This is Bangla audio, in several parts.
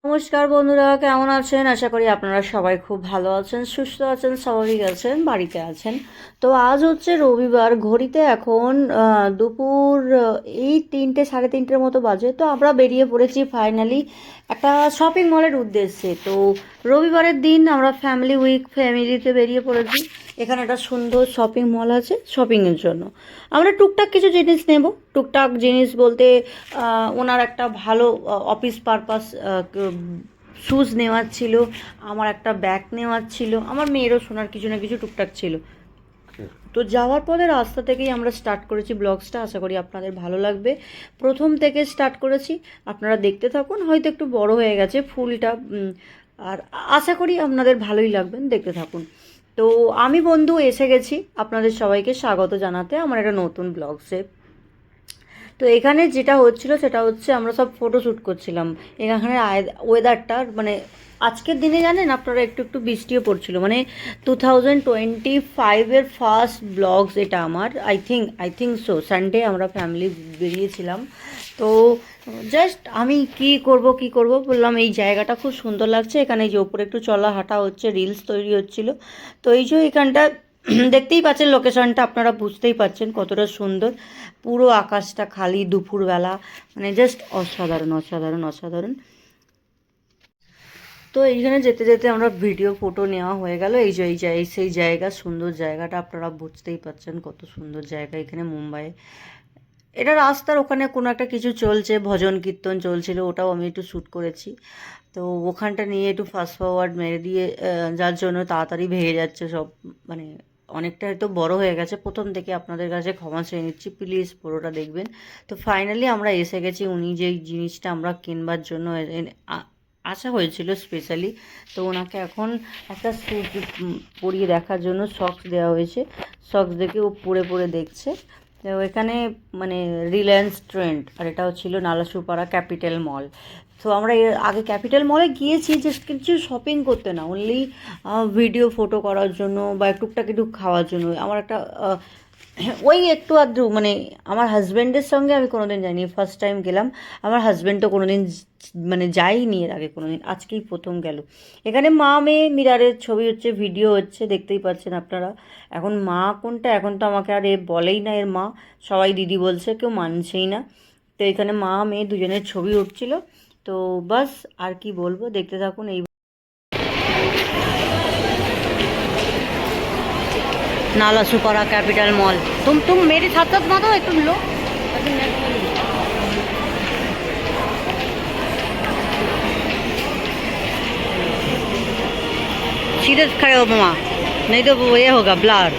নমস্কার বন্ধুরা, কেমন আছেন? আশা করি আপনারা সবাই খুব ভালো আছেন, সুস্থ আছেন, স্বাভাবিক আছেন, বাড়িতে আছেন। তো আজ হচ্ছে রবিবার, ঘড়িতে এখন দুপুর এই 3টে সাড়ে 3টের মতো বাজে। তো আমরা বেরিয়ে পড়েছি ফাইনালি একটা শপিং মলের উদ্দেশ্যে। তো রবিবারের দিন আমরা ফ্যামিলিতে বেরিয়ে পড়েছি। এখানে একটা সুন্দর শপিং মল আছে শপিংয়ের জন্য। আমরা টুকটাক কিছু জিনিস নেব। টুকটাক জিনিস বলতে ওনার একটা ভালো অফিস পারপাস শ্যুজ নেওয়ার ছিল, আমার একটা ব্যাগ নেওয়ার ছিল, আমার মেয়েরও সোনার কিছু না কিছু টুকটাক ছিল। তো যাওয়ার পরে রাস্তা থেকেই আমরা স্টার্ট করেছি ব্লগসটা। আশা করি আপনাদের ভালো লাগবে। প্রথম থেকে স্টার্ট করেছি, আপনারা দেখতে থাকুন। হয়তো একটু বড় হয়ে গেছে ফুলটা, আর আশা করি আপনাদের ভালোই লাগবেন, দেখতে থাকুন। তো আমি বন্ধু এসে গেছি আপনাদের সবাইকে স্বাগত জানাতে আমার একটা নতুন ব্লগসে। তো এখানে যেটা হচ্ছিল সেটা হচ্ছে আমরা সব ফটো শ্যুট করছিলাম। এখানে ওয়েদারটা মানে আজকের দিনে জানেন আপনারা একটু একটু বৃষ্টিও পড়ছিল, মানে 2025-এর ফার্স্ট ব্লগস এটা আমার। আই থিঙ্ক সো সানডে আমরা ফ্যামিলি বেরিয়েছিলাম। তো জাস্ট আমি কি করব বললাম, এই জায়গাটা খুব সুন্দর লাগছে, এখানে যে ওপরে একটু চলা হাঁটা হচ্ছে, রিলস তৈরি হচ্ছিল। তো এই যে এখানটা দেখতেই পাচ্ছেন, লোকেশনটা আপনারা বুঝতেই পাচ্ছেন কতটা সুন্দর। পুরো আকাশটা খালি দুপুরবেলা, মানে জাস্ট অসাধারণ অসাধারণ অসাধারণ। তো এইখানে যেতে যেতে আমরা ভিডিও ফটো নেওয়া হয়ে গেল। সেই জায়গা, সুন্দর জায়গাটা আপনারা বুঝতেই পাচ্ছেন কত সুন্দর জায়গা এখানে মুম্বাইয়ে। এটা রাস্তার ওখানে কোনো একটা কিছু চলছে, ভজন কীর্তন চলছিল, ওটাও আমি একটু শ্যুট করেছি। তো ওখানটা নিয়ে একটু ফাস্ট ফরওয়ার্ড মেরে দিয়ে, যার জন্য তাড়াতাড়ি ভেঙে যাচ্ছে সব, মানে অনেকটা হয়তো বড় হয়ে গেছে। প্রথম থেকে আপনাদের কাছে ক্ষমা চেয়ে নিচ্ছি, প্লিজ পুরোটা দেখবেন। তো ফাইনালি আমরা এসে গেছি। উনি যেই জিনিসটা আমরা কিনবার জন্য আসা হয়েছিল স্পেশালি, তো ওনাকে এখন একটা স্যুট পরিয়ে দেখার জন্য সক্স দেওয়া হয়েছে। সক্স দেখে ও পরে পরে দেখছে। তো এখানে মানে রিলায়েন্স ট্রেন্ড, আর এটাও ছিল নালাসুপাড়া ক্যাপিটাল মল। তো আমরা এর আগে ক্যাপিটাল মলে গিয়েছি জাস্ট কিছু শপিং করতে না, অনলি ভিডিও ফটো করার জন্য বা টুকটাক একটু খাওয়ার জন্য। আমার একটা ওই একটু আধটু, মানে আমার হাজব্যান্ডের সঙ্গে আমি কোনো দিন যাইনি, ফার্স্ট টাইম গেলাম। আমার হাজব্যান্ড তো কোনো দিন মানে যাইনি এর আগে কোনো দিন, আজকেই প্রথম গেল। এখানে মা মেয়ে মিরারের ছবি হচ্ছে, ভিডিও হচ্ছে, দেখতেই পাচ্ছেন আপনারা। এখন মা কোনটা, এখন তো আমাকে আর এ বলেই না এর মা, সবাই দিদি বলছে, কেউ মানছেই না। তো এখানে মা মেয়ে দুজনের ছবি উঠছিল। তো বাস আর কি বলবো, দেখতে থাকুন। এই नालासोपारा कैपिटल मॉल। तुम मेरे साथ साथ ना दो, एक तुम लो। सीधे खड़े हो मामा, नहीं तो वो ये होगा ब्लर।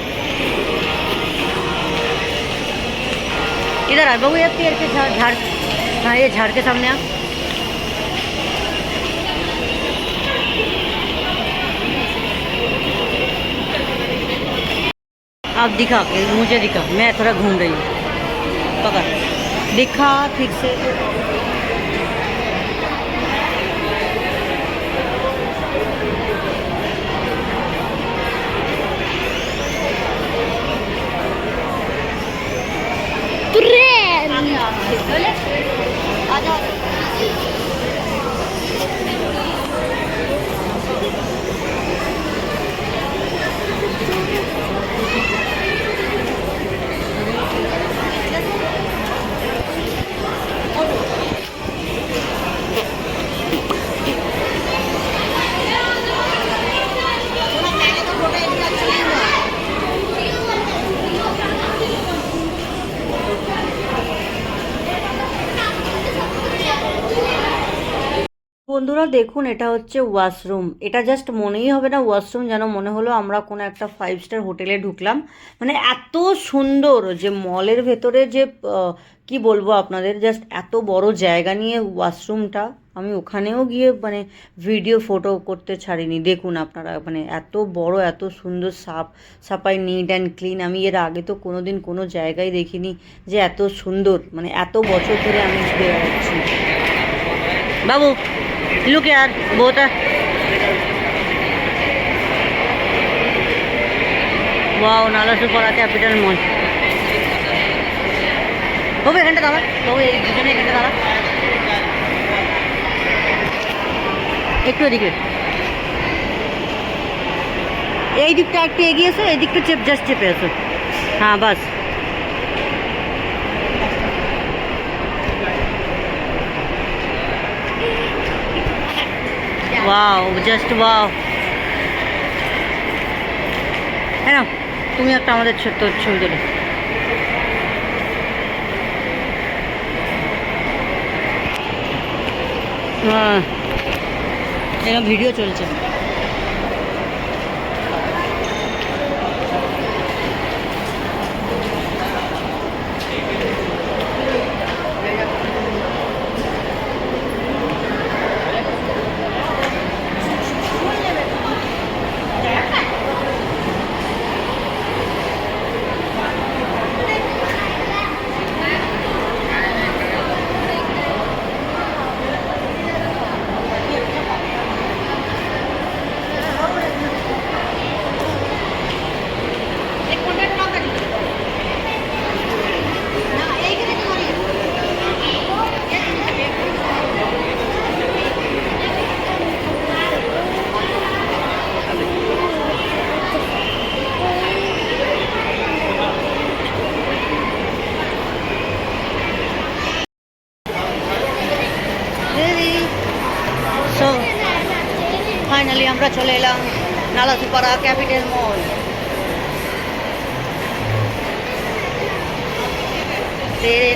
इधर आ बबू, ये पेड़ के झाड़, हाँ ये झाड़ के सामने आ। आप दिखा, मुझे दिखा, मैं थोड़ा घूम रही हूँ, पकड़, दिखा ठीक से। বন্ধুরা দেখুন, এটা হচ্ছে ওয়াশরুম। এটা জাস্ট মনেই হবে না ওয়াশরুম, যেন মনে হলো আমরা কোনো একটা 5 স্টার হোটেলে ঢুকলাম। মানে এত সুন্দর যে মলের ভেতরে যে কি বলবো আপনাদের, জাস্ট এত বড় জায়গা নিয়ে ওয়াশরুমটা। আমি ওখানেও গিয়ে মানে ভিডিও ফটো করতে ছাড়িনি। দেখুন আপনারা, মানে এত বড়, এত সুন্দর, সাফাই, নিট অ্যান্ড ক্লিন। আমি এর আগে তো কোনো দিন কোনো জায়গায় দেখিনি যে এত সুন্দর, মানে এত বছর ধরে আমি বেড়াচ্ছি। বাবু लुक यार, बहुत है। Wow, Nalasopara capital mall. বাবু এখানটা দাঁড়া, বাবু এই দুজনে এখানটা দাঁড়া। একটু এদিকে, এই দিকটা একটু এগিয়ে এসো, এই দিকটা জাস্ট চেপে আসো। হ্যাঁ বাস। Wow, just wow. হ্যাঁ, তুমি একটা আমাদের ছোট্ট ছবি তোলো। হ্যাঁ, এরকম ভিডিও চলছে। সো ফাইনালি আমরা চলে এলাম নালাসুপাড়া ক্যাপিটাল মল।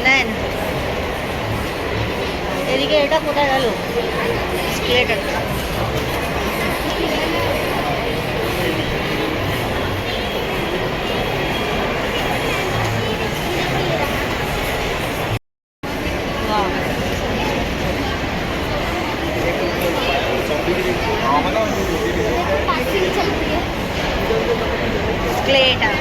নেন এদিকে, এটা কোথায় গেল স্কেলেটরটা? স্কেলেটর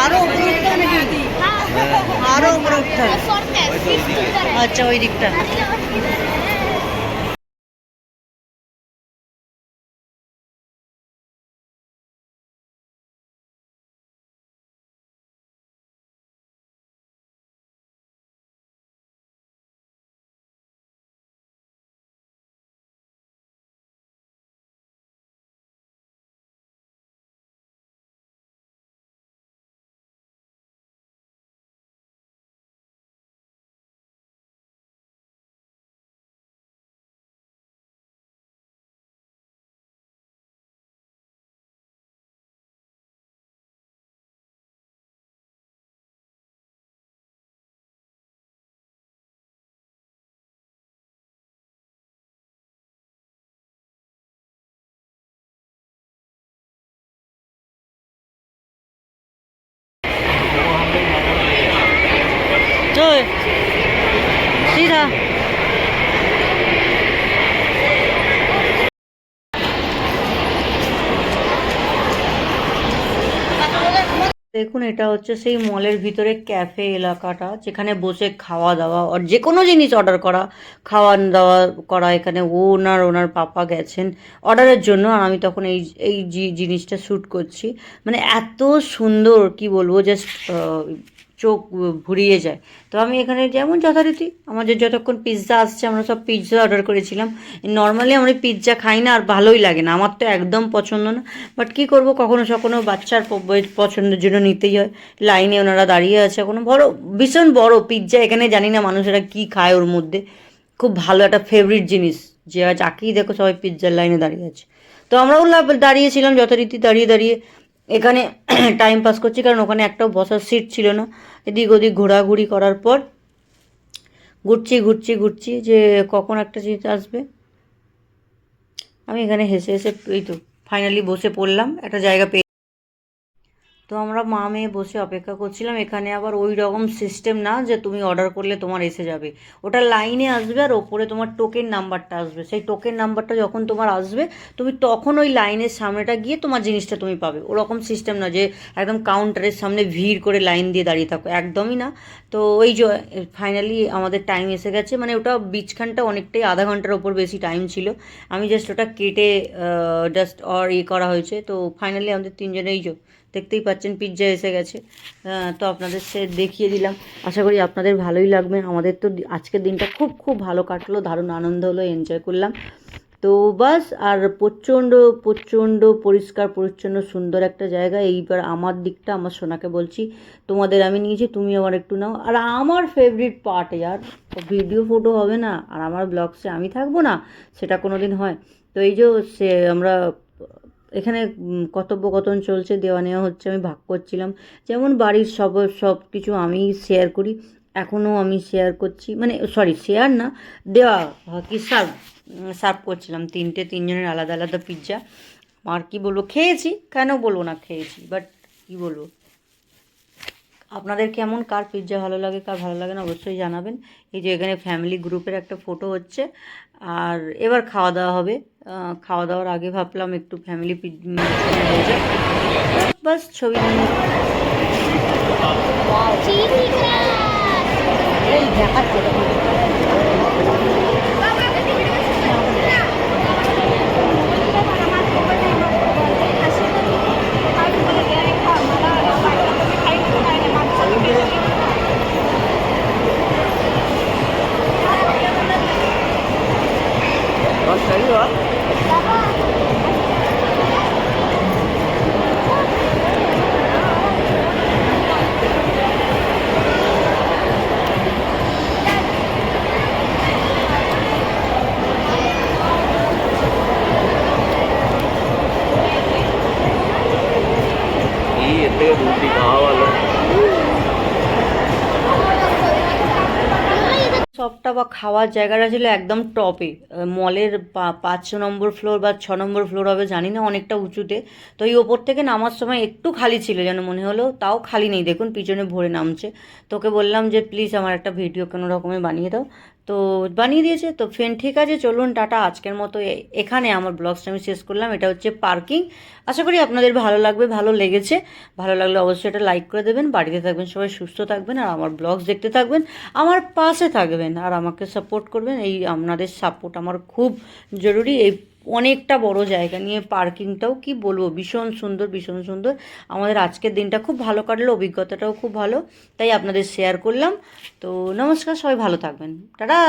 আরো উপরে উঠতে হবে নাকি? আরো উপরে উঠতে হবে। আচ্ছা, ওই দিকটা। চল सीधा। দেখুন, এটা হচ্ছে সেই মলের ভিতরে ক্যাফে এলাকাটা, যেখানে বসে খাওয়া দাওয়া আর যে কোনো জিনিস অর্ডার করা, খাওয়া দাওয়া করা। এখানে ওনার পাপা গেছেন অর্ডারের জন্য, আর আমি তখন এই এই জিনিসটা শ্যুট করছি। মানে এত সুন্দর, কি বলবো, জাস্ট চোখ ভুরিয়ে যায়। তো আমি এখানে যেমন যথারীতি আমাদের যতক্ষণ পিৎজা আসছে, আমরা সব পিৎজা অর্ডার করেছিলাম। নর্মালি আমরা পিৎজা খাই না, আর ভালোই লাগে না, আমার তো একদম পছন্দ না। বাট কী করবো, কখনো সখনো বাচ্চার পছন্দের জন্য নিতেই হয়। লাইনে ওনারা দাঁড়িয়ে আছে, কোনো বড় ভীষণ বড় পিৎজা। এখানে জানি না মানুষেরা কী খায় ওর মধ্যে, খুব ভালো একটা ফেভারিট জিনিস, যে যাকেই দেখো সবাই পিৎজার লাইনে দাঁড়িয়ে আছে। তো আমরাও দাঁড়িয়েছিলাম যথারীতি, দাঁড়িয়ে দাঁড়িয়ে এখানে টাইম পাস করছি, কারণ ওখানে একটাও বসার সিট ছিল না। এদিক ওদিক ঘোরাঘুরি করার পর ঘুরছি যে কখন একটা জিনিস আসবে। আমি এখানে হেসে হেসে এই তো ফাইনালি বসে পড়লাম, একটা জায়গা পেয়ে। তো আমরা মা মেয়ে বসে অপেক্ষা করছিলাম। এখানে আবার ওই রকম সিস্টেম না যে তুমি অর্ডার করলে তোমার এসে যাবে, ওটা লাইনে আসবে আর ওপরে তোমার টোকেন নাম্বারটা আসবে। সেই টোকেন নাম্বারটা যখন তোমার আসবে, তুমি তখন ওই লাইনের সামনেটা গিয়ে তোমার জিনিসটা তুমি পাবে। ওরকম সিস্টেম না যে একদম কাউন্টারের সামনে ভিড় করে লাইন দিয়ে দাঁড়িয়ে থাকো, একদমই না। তো ওই যে ফাইনালি আমাদের টাইম এসে গেছে। মানে ওটা বিচখানটা অনেকটাই, আধা ঘন্টার ওপর বেশি টাইম ছিল। আমি জাস্ট ওটা কেটে জাস্ট করা হয়েছে। তো ফাইনালি আমাদের তিনজনেই দেখতেই পাচ্ছেন পিৎজা এসে গেছে। তো আপনাদের সে দেখিয়ে দিলাম, আশা করি আপনাদের ভালোই লাগবে। আমাদের তো আজকের দিনটা খুব খুব ভালো কাটলো, দারুণ আনন্দ হলো, এনজয় করলাম। তো বাস, আর প্রচণ্ড প্রচণ্ড পরিষ্কার পরিচ্ছন্ন সুন্দর একটা জায়গা। এইবার আমার দিকটা আমার সোনাকে বলছি, তোমাদের আমি নিয়েছি, তুমি আমার একটু নাও। আর আমার ফেভারিট পার্ট ইয়ার, ভিডিও ফটো হবে না আর আমার ব্লগসে আমি থাকবো না, সেটা কোনো দিন হয়? তো এই যে সে আমরা এখানে কথোপকথন চলছে, দেওয়া নেওয়া হচ্ছে, আমি ভাগ করছিলাম। যেমন বাড়ির সব কিছু আমি শেয়ার করি, এখনও আমি শেয়ার করছি, মানে সরি শেয়ার না, দেওয়া কি সার্ভ করছিলাম তিনজনের আলাদা আলাদা পিৎজা। আর কি বলবো, খেয়েছি, কেন বলবো না, খেয়েছি, বাট কি বলবো, আপনাদের কেমন, কার পিৎজা ভালো লাগে কার ভালো লাগে না অবশ্যই জানাবেন। এই যে এখানে ফ্যামিলি গ্রুপের একটা ফটো হচ্ছে, আর এবার খাওয়া দাওয়া হবে। খাওয়া দাওয়ার আগে ভাবলাম একটু ফ্যামিলি হয়ে যায়, বাস ছবি নিয়ে দেখাচ্ছে। রুটি খাওয়া ভালো। শপটা বা খাওয়ার জায়গাটা ছিল একদম টপে, মলের 5 নম্বর ফ্লোর বা 6 নম্বর ফ্লোর হবে জানি না, অনেকটা উঁচুতে। তো এই ওপর থেকে নামার সময় একটু খালি ছিল যেন মনে হলো, তাও খালি নেই, দেখুন পিছনে ভরে নামছে। তোকে বললাম যে প্লিজ আমার একটা ভিডিও কোনো রকমে বানিয়ে দাও, তো বানিয়ে দিয়েছে। তো ফ্রেন্ড ঠিক আছে, চলুন টাটা, আজকের মতো এখানে আমার ব্লগসটা আমি শেষ করলাম। এটা হচ্ছে পার্কিং। আশা করি আপনাদের ভালো লাগবে, ভালো লেগেছে। ভালো লাগলে অবশ্যই এটা লাইক করে দেবেন, বাড়িতে থাকবেন সবাই, সুস্থ থাকবেন, আর আমার ব্লগস দেখতে থাকবেন, আমার পাশে থাকবেন, আর আমাকে সাপোর্ট করবেন। এই আপনাদের সাপোর্ট আমার খুব জরুরি। এই অনেকটা বড় জায়গা নিয়ে পার্কিংটাও কি বলবো, ভীষণ সুন্দর ভীষণ সুন্দর। আমাদের আজকের দিনটা খুব ভালো কাটলো, অভিজ্ঞতাটাও খুব ভালো, তাই আপনাদের শেয়ার করলাম। তো নমস্কার, সবাই ভালো থাকবেন, টাটা।